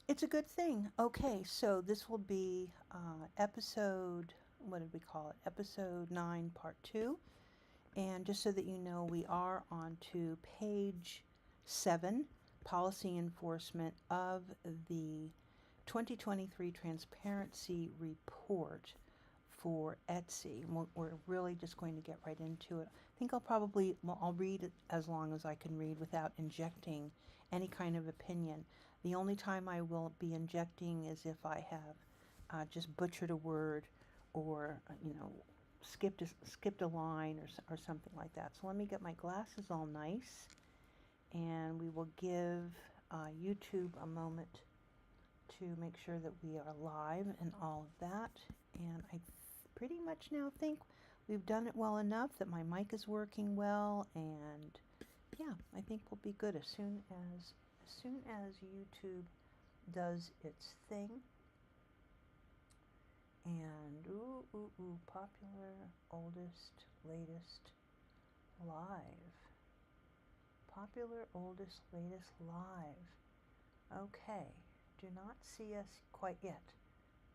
It's a good thing. Okay, so this will be episode, what did we call it? Episode 9, part 2. And just so that you know, we are on to page 7, policy enforcement of the 2023 Transparency Report for Etsy. We're really just going to get right into it. I think I'll read it as long as I can read without injecting any kind of opinion. The only time I will be injecting is if I have just butchered a word or, skipped a line or something like that. So let me get my glasses all nice, and we will give YouTube a moment to make sure that we are live and all of that. And I pretty much now think we've done it well enough that my mic is working well, and yeah, I think we'll be good as soon as YouTube does its thing. And popular, oldest, latest, live. Popular, oldest, latest, live. Okay, do not see us quite yet.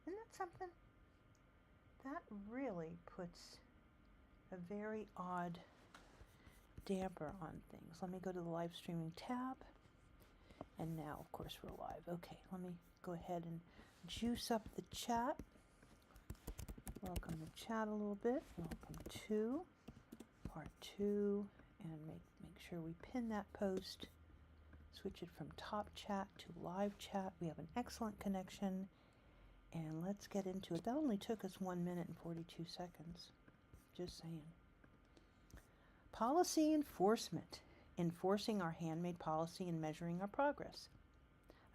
Isn't that something? That really puts a very odd damper on things. Let me go to the live streaming tab. And now, of course, we're live. Okay, let me go ahead and juice up the chat. Welcome the chat a little bit. Welcome to part 2. And make sure we pin that post. Switch it from top chat to live chat. We have an excellent connection. And let's get into it. That only took us 1 minute and 42 seconds. Just saying. Policy enforcement. Enforcing our handmade policy and measuring our progress.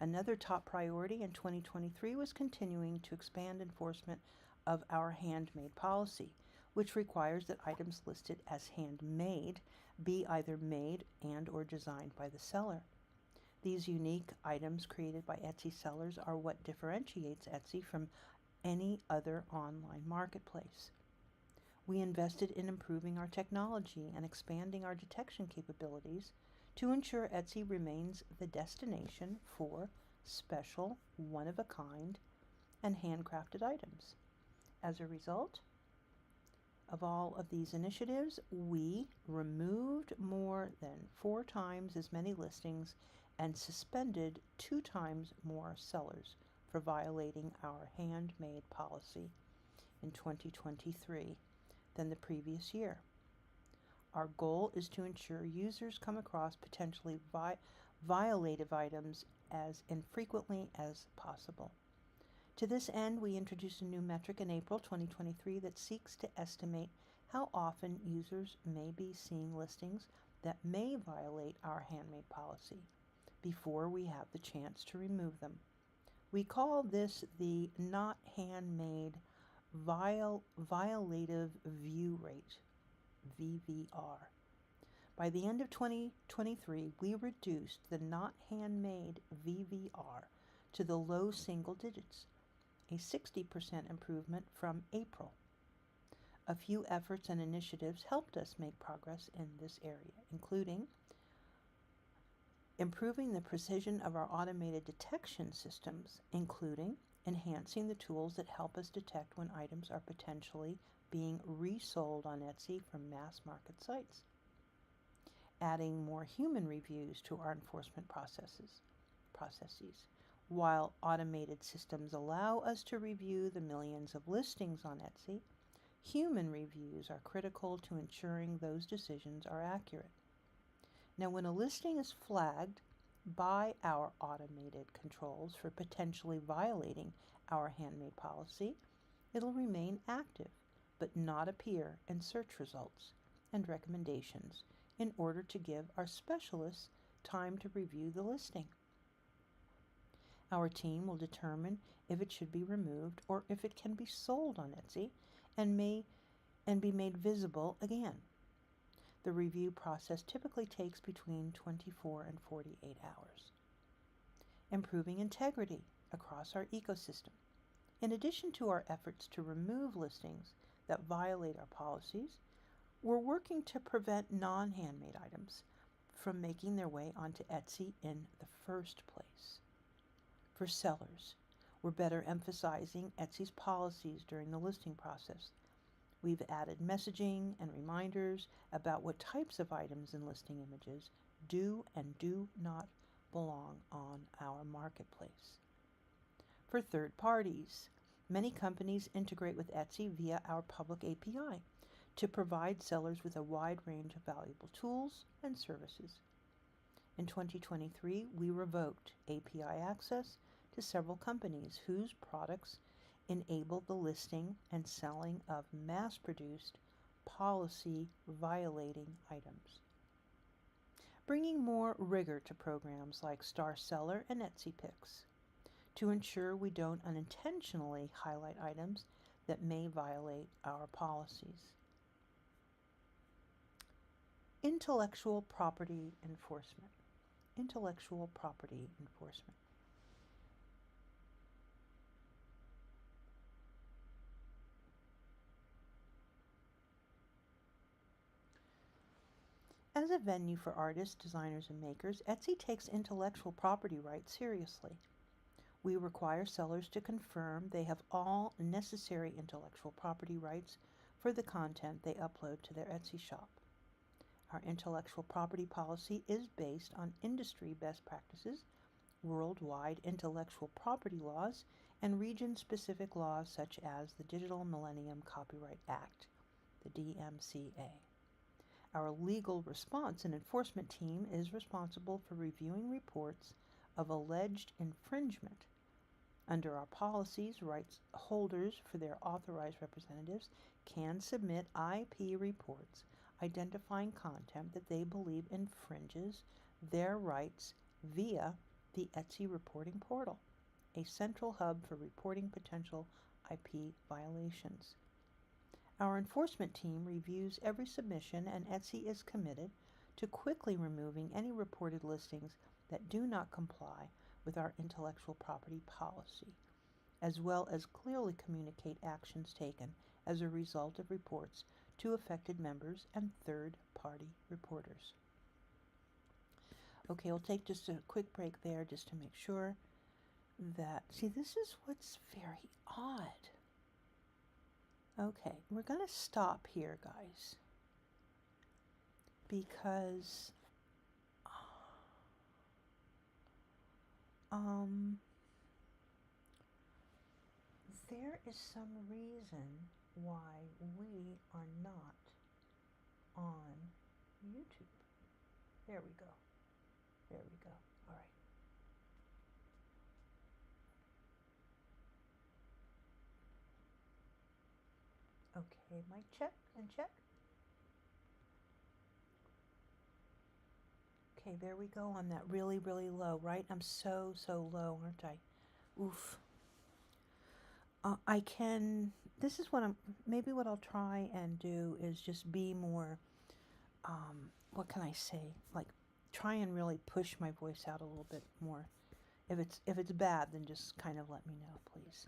Another top priority in 2023 was continuing to expand enforcement of our handmade policy, which requires that items listed as handmade be either made and or designed by the seller. These unique items created by Etsy sellers are what differentiates Etsy from any other online marketplace. We invested in improving our technology and expanding our detection capabilities to ensure Etsy remains the destination for special, one-of-a-kind, and handcrafted items. As a result of all of these initiatives, we removed more than 4 times as many listings and suspended 2 times more sellers for violating our handmade policy in 2023 than the previous year. Our goal is to ensure users come across potentially violative items as infrequently as possible. To this end, we introduced a new metric in April 2023 that seeks to estimate how often users may be seeing listings that may violate our handmade policy before we have the chance to remove them. We call this the not handmade violative view rate, VVR. By the end of 2023, we reduced the not handmade VVR to the low single digits, a 60% improvement from April. A few efforts and initiatives helped us make progress in this area, including improving the precision of our automated detection systems, including enhancing the tools that help us detect when items are potentially being resold on Etsy from mass market sites, adding more human reviews to our enforcement processes. While automated systems allow us to review the millions of listings on Etsy, human reviews are critical to ensuring those decisions are accurate. Now, when a listing is flagged by our automated controls for potentially violating our handmade policy, it'll remain active but not appear in search results and recommendations in order to give our specialists time to review the listing. Our team will determine if it should be removed or if it can be sold on Etsy and be made visible again. The review process typically takes between 24 and 48 hours. Improving integrity across our ecosystem. In addition to our efforts to remove listings that violate our policies, we're working to prevent non-handmade items from making their way onto Etsy in the first place. For sellers, we're better emphasizing Etsy's policies during the listing process. We've added messaging and reminders about what types of items and listing images do and do not belong on our marketplace. For third parties, many companies integrate with Etsy via our public API to provide sellers with a wide range of valuable tools and services. In 2023, we revoked API access to several companies whose products enable the listing and selling of mass-produced, policy-violating items. Bringing more rigor to programs like Star Seller and Etsy Picks to ensure we don't unintentionally highlight items that may violate our policies. Intellectual property enforcement. Intellectual property enforcement. As a venue for artists, designers, and makers, Etsy takes intellectual property rights seriously. We require sellers to confirm they have all necessary intellectual property rights for the content they upload to their Etsy shop. Our intellectual property policy is based on industry best practices, worldwide intellectual property laws, and region-specific laws such as the Digital Millennium Copyright Act, the DMCA. Our legal response and enforcement team is responsible for reviewing reports of alleged infringement. Under our policies, rights holders for their authorized representatives can submit IP reports identifying content that they believe infringes their rights via the Etsy reporting portal, a central hub for reporting potential IP violations. Our enforcement team reviews every submission, and Etsy is committed to quickly removing any reported listings that do not comply with our intellectual property policy, as well as clearly communicate actions taken as a result of reports to affected members and third-party reporters. Okay, we'll take just a quick break there just to make sure that, see, this is what's very odd. Okay, we're going to stop here, guys, because there is some reason why we are not on YouTube. There we go. There we go. All right. Okay, mic check and check. Okay, there we go on that really, really low, right? I'm so low, aren't I? Oof. This is maybe what I'll try and do is just be more, what can I say? Like, try and really push my voice out a little bit more. If it's bad, then just kind of let me know, please.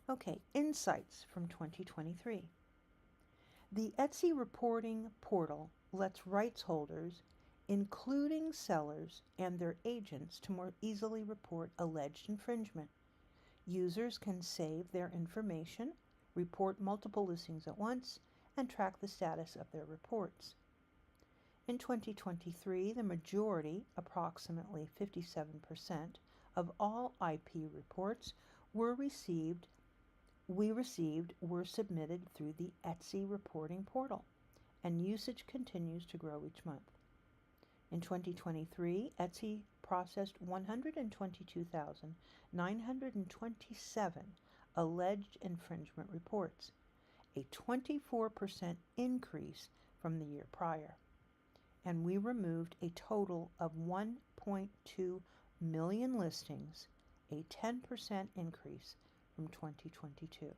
Okay, insights from 2023. The Etsy reporting portal lets rights holders, including sellers and their agents, to more easily report alleged infringement. Users can save their information, report multiple listings at once, and track the status of their reports. In 2023, the majority, approximately 57%, of all IP reports were submitted through the Etsy reporting portal, and usage continues to grow each month. In 2023, Etsy processed 122,927 alleged infringement reports, a 24% increase from the year prior, and we removed a total of 1.2 million listings, a 10% increase from 2022.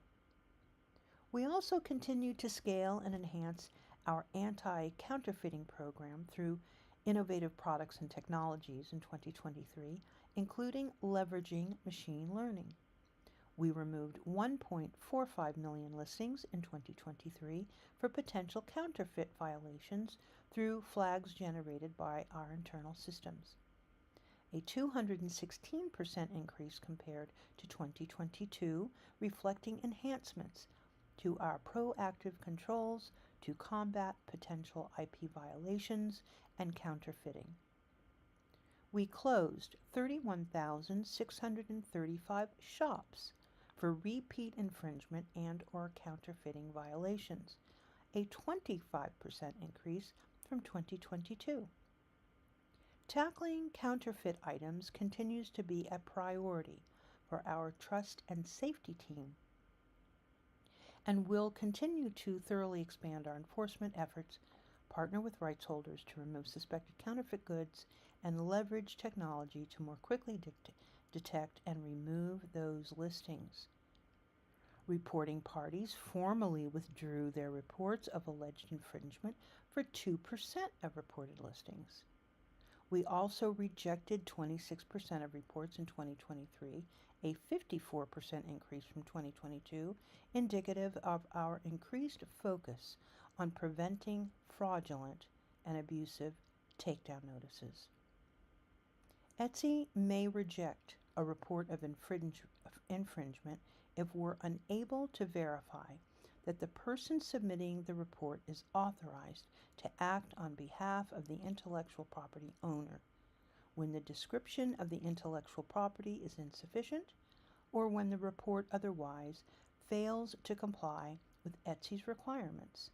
We also continue to scale and enhance our anti-counterfeiting program through innovative products and technologies in 2023, including leveraging machine learning. We removed 1.45 million listings in 2023 for potential counterfeit violations through flags generated by our internal systems. a 216% increase compared to 2022, reflecting enhancements to our proactive controls to combat potential IP violations and counterfeiting. We closed 31,635 shops for repeat infringement and/or counterfeiting violations, a 25% increase from 2022. Tackling counterfeit items continues to be a priority for our trust and safety team, and will continue to thoroughly expand our enforcement efforts, partner with rights holders to remove suspected counterfeit goods, and leverage technology to more quickly detect and remove those listings. Reporting parties formally withdrew their reports of alleged infringement for 2% of reported listings. We also rejected 26% of reports in 2023, a 54% increase from 2022, indicative of our increased focus on preventing fraudulent and abusive takedown notices. Etsy may reject a report of infringement if we're unable to verify that the person submitting the report is authorized to act on behalf of the intellectual property owner, when the description of the intellectual property is insufficient, or when the report otherwise fails to comply with Etsy's requirements.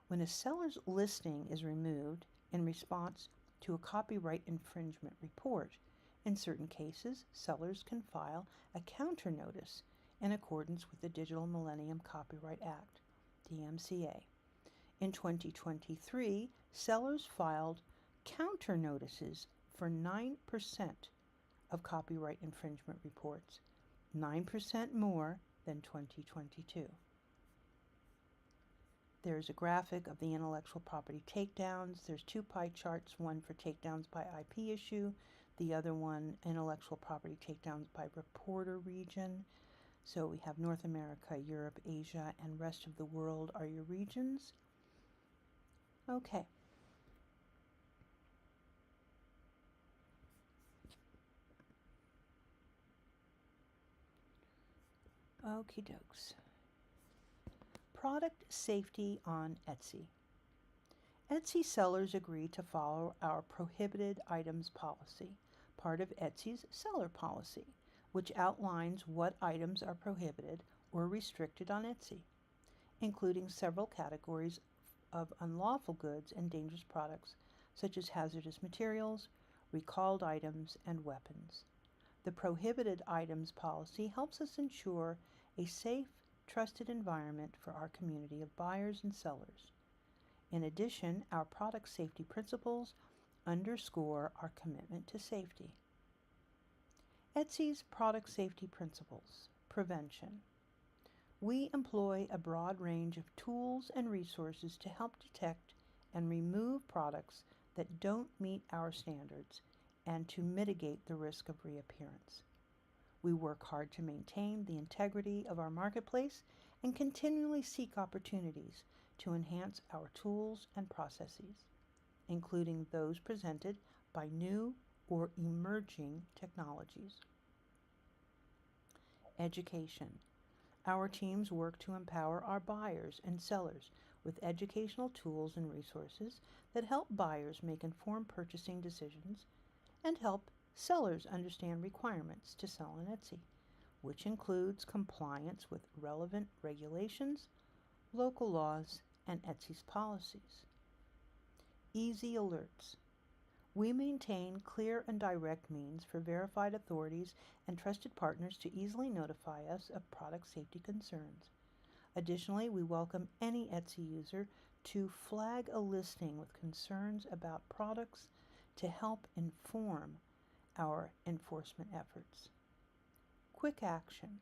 When a seller's listing is removed in response to a copyright infringement report, in certain cases, sellers can file a counter notice in accordance with the Digital Millennium Copyright Act, DMCA. In 2023, sellers filed counter notices for 9% of copyright infringement reports, 9% more than 2022. There's a graphic of the intellectual property takedowns. There's two pie charts, one for takedowns by IP issue, the other one intellectual property takedowns by reporter region. So we have North America, Europe, Asia, and rest of the world are your regions. Okay. Okie dokes. Product safety on Etsy. Etsy sellers agree to follow our prohibited items policy, part of Etsy's seller policy, which outlines what items are prohibited or restricted on Etsy, including several categories of unlawful goods and dangerous products, such as hazardous materials, recalled items, and weapons. The prohibited items policy helps us ensure a safe, trusted environment for our community of buyers and sellers. In addition, our product safety principles underscore our commitment to safety. Etsy's product safety principles. Prevention. We employ a broad range of tools and resources to help detect and remove products that don't meet our standards and to mitigate the risk of reappearance. We work hard to maintain the integrity of our marketplace and continually seek opportunities to enhance our tools and processes, including those presented by new or emerging technologies. Education. Our teams work to empower our buyers and sellers with educational tools and resources that help buyers make informed purchasing decisions and help sellers understand requirements to sell on Etsy, which includes compliance with relevant regulations, local laws, and Etsy's policies. Easy alerts. We maintain clear and direct means for verified authorities and trusted partners to easily notify us of product safety concerns. Additionally, we welcome any Etsy user to flag a listing with concerns about products to help inform our enforcement efforts. Quick action.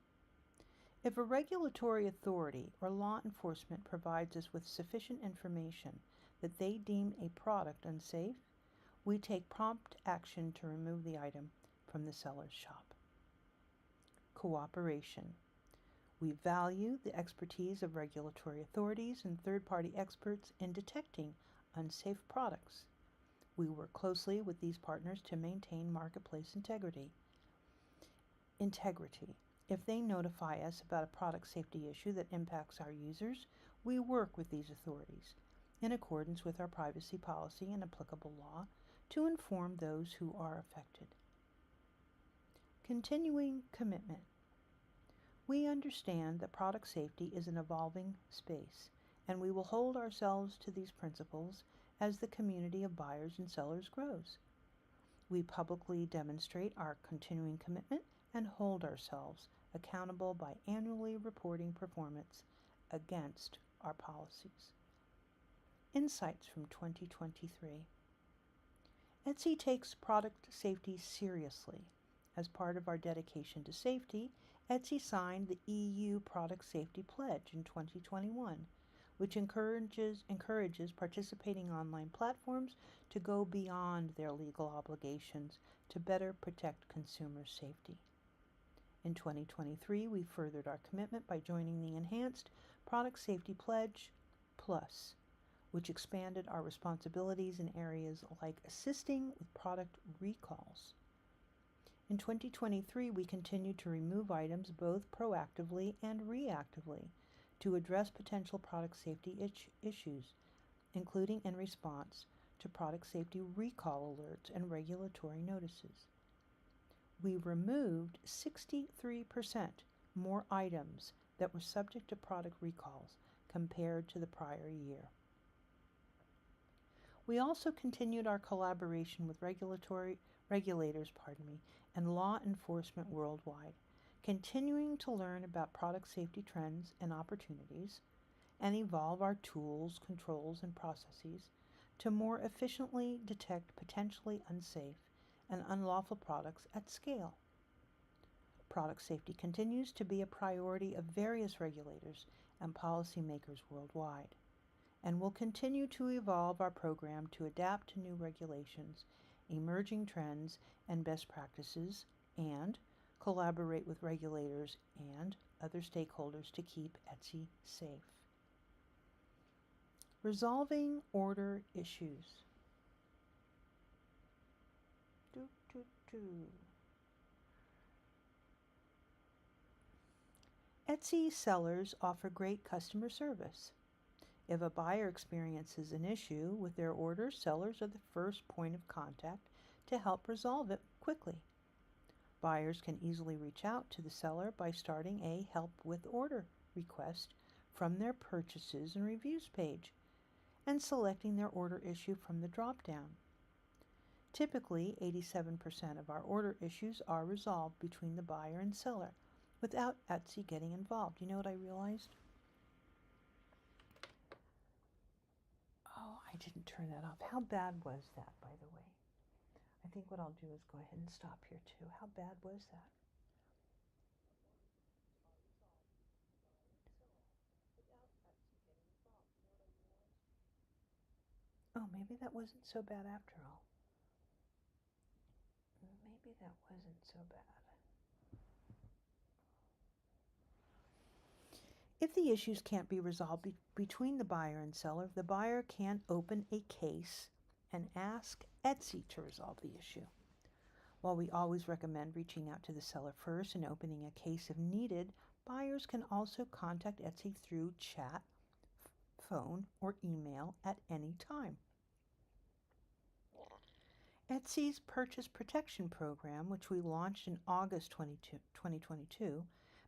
If a regulatory authority or law enforcement provides us with sufficient information that they deem a product unsafe, we take prompt action to remove the item from the seller's shop. Cooperation. We value the expertise of regulatory authorities and third-party experts in detecting unsafe products. We work closely with these partners to maintain marketplace integrity. If they notify us about a product safety issue that impacts our users, we work with these authorities in accordance with our privacy policy and applicable law to inform those who are affected. Continuing commitment. We understand that product safety is an evolving space, and we will hold ourselves to these principles as the community of buyers and sellers grows. We publicly demonstrate our continuing commitment and hold ourselves accountable by annually reporting performance against our policies. Insights from 2023. Etsy takes product safety seriously. As part of our dedication to safety, Etsy signed the EU Product Safety Pledge in 2021, which encourages participating online platforms to go beyond their legal obligations to better protect consumer safety. In 2023, we furthered our commitment by joining the Enhanced Product Safety Pledge Plus, which expanded our responsibilities in areas like assisting with product recalls. In 2023, we continued to remove items both proactively and reactively to address potential product safety issues, including in response to product safety recall alerts and regulatory notices. We removed 63% more items that were subject to product recalls compared to the prior year. We also continued our collaboration with regulators and law enforcement worldwide, continuing to learn about product safety trends and opportunities, and evolve our tools, controls, and processes to more efficiently detect potentially unsafe and unlawful products at scale. Product safety continues to be a priority of various regulators and policymakers worldwide, and will continue to evolve our program to adapt to new regulations, emerging trends, and best practices, and collaborate with regulators and other stakeholders to keep Etsy safe. Resolving order issues. Etsy sellers offer great customer service. If a buyer experiences an issue with their order, sellers are the first point of contact to help resolve it quickly. Buyers can easily reach out to the seller by starting a Help with Order request from their Purchases and Reviews page and selecting their order issue from the drop-down. Typically, 87% of our order issues are resolved between the buyer and seller without Etsy getting involved. You know what I realized? Oh, I didn't turn that off. How bad was that, by the way? I think what I'll do is go ahead and stop here too. How bad was that? Oh, maybe that wasn't so bad after all. Maybe that wasn't so bad. If the issues can't be resolved between the buyer and seller, the buyer can open a case and ask Etsy to resolve the issue. While we always recommend reaching out to the seller first and opening a case if needed, buyers can also contact Etsy through chat, phone, or email at any time. Etsy's Purchase Protection Program, which we launched in August 2022,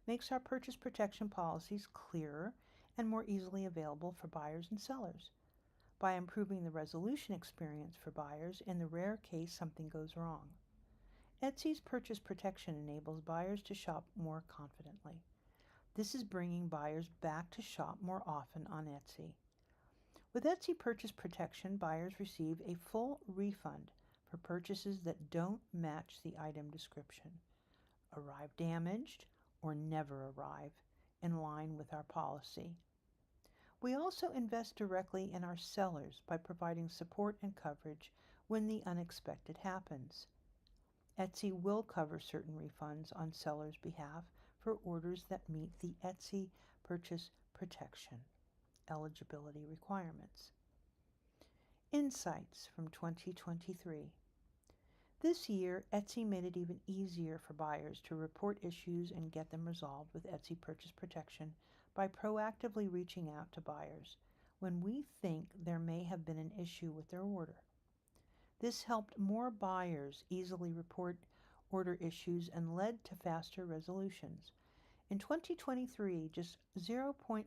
makes our purchase protection policies clearer and more easily available for buyers and sellers. By improving the resolution experience for buyers in the rare case something goes wrong. Etsy's Purchase Protection enables buyers to shop more confidently. This is bringing buyers back to shop more often on Etsy. With Etsy Purchase Protection, buyers receive a full refund for purchases that don't match the item description, arrive damaged, or never arrive, in line with our policy. We also invest directly in our sellers by providing support and coverage when the unexpected happens. Etsy will cover certain refunds on sellers' behalf for orders that meet the Etsy Purchase Protection eligibility requirements. Insights from 2023. This year, Etsy made it even easier for buyers to report issues and get them resolved with Etsy Purchase Protection by proactively reaching out to buyers when we think there may have been an issue with their order. This helped more buyers easily report order issues and led to faster resolutions. In 2023, just 0.5%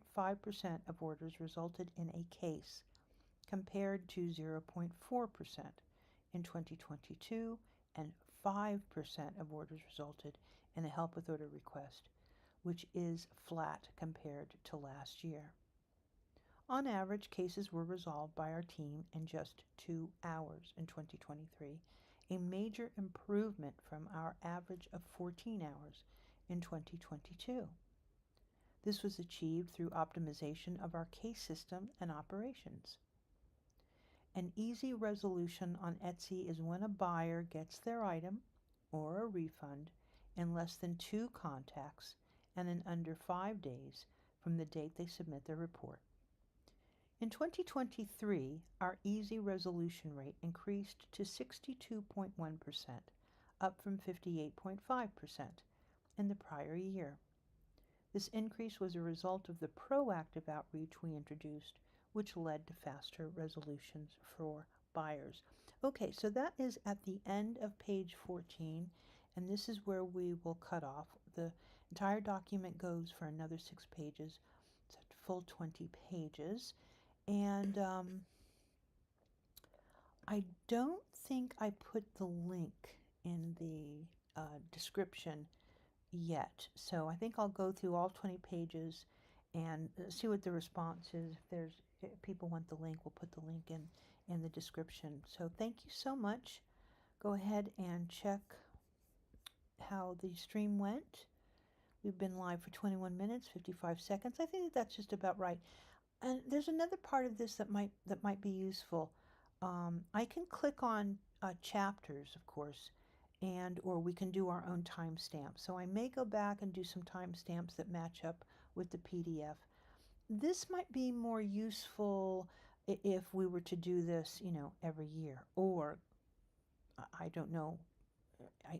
of orders resulted in a case, compared to 0.4% in 2022, and 5% of orders resulted in a help with order request, which is flat compared to last year. On average, cases were resolved by our team in just 2 hours in 2023, a major improvement from our average of 14 hours in 2022. This was achieved through optimization of our case system and operations. An easy resolution on Etsy is when a buyer gets their item or a refund in less than 2 contacts and in under 5 days from the date they submit their report. In 2023, our easy resolution rate increased to 62.1%, up from 58.5% in the prior year. This increase was a result of the proactive outreach we introduced, which led to faster resolutions for buyers. Okay, so that is at the end of page 14, and this is where we will cut off. The entire document goes for another 6 pages, it's a full 20 pages. And I don't think I put the link in the description yet. So I think I'll go through all 20 pages and see what the response is. If people want the link, we'll put the link in the description. So thank you so much. Go ahead and check how the stream went. We've been live for 21 minutes, 55 seconds. I think that's just about right. And there's another part of this that might be useful. I can click on chapters, of course, or we can do our own timestamps. So I may go back and do some timestamps that match up with the PDF. This might be more useful if we were to do this, every year. Or I don't know.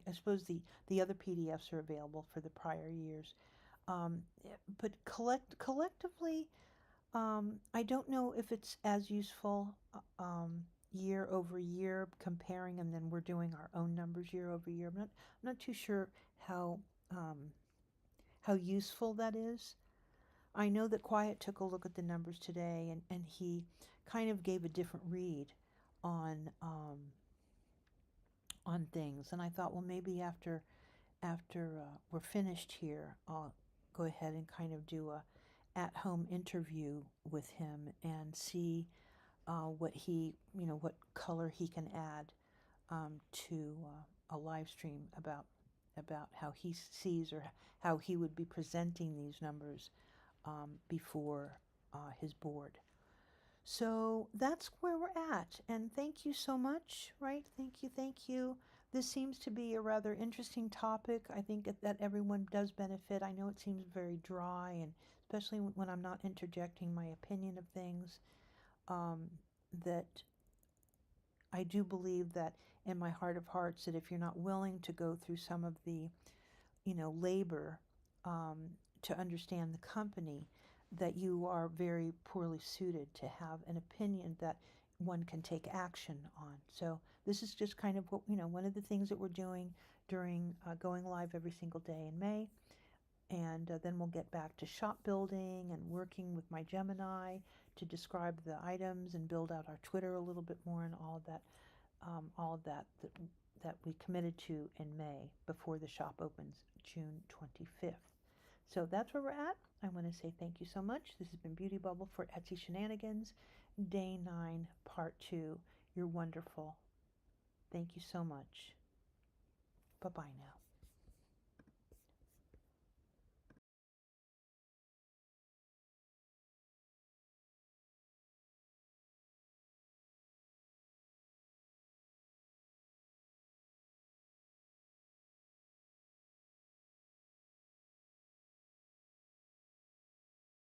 I suppose the other PDFs are available for the prior years. But collectively. I don't know if it's as useful year over year, comparing, and then we're doing our own numbers year over year. I'm not too sure how useful that is. I know that Quiet took a look at the numbers today, and he kind of gave a different read on things. And I thought, well, maybe after we're finished here, I'll go ahead and kind of do a at-home interview with him and see what color he can add to a live stream about how he sees or how he would be presenting these numbers before his board. So that's where we're at, and thank you so much, right? Thank you. This seems to be a rather interesting topic. I think that everyone does benefit. I know it seems very dry, and especially when I'm not interjecting my opinion of things, that I do believe that in my heart of hearts that if you're not willing to go through some of the, labor to understand the company, that you are very poorly suited to have an opinion that one can take action on. So this is just kind of what, one of the things that we're doing during going live every single day in May. And then we'll get back to shop building and working with my Gemini to describe the items and build out our Twitter a little bit more, and all of that we committed to in May before the shop opens June 25th. So that's where we're at. I want to say thank you so much. This has been Beauty Bubble for Etsy Shenanigans, Day 9, Part 2. You're wonderful. Thank you so much. Bye-bye now.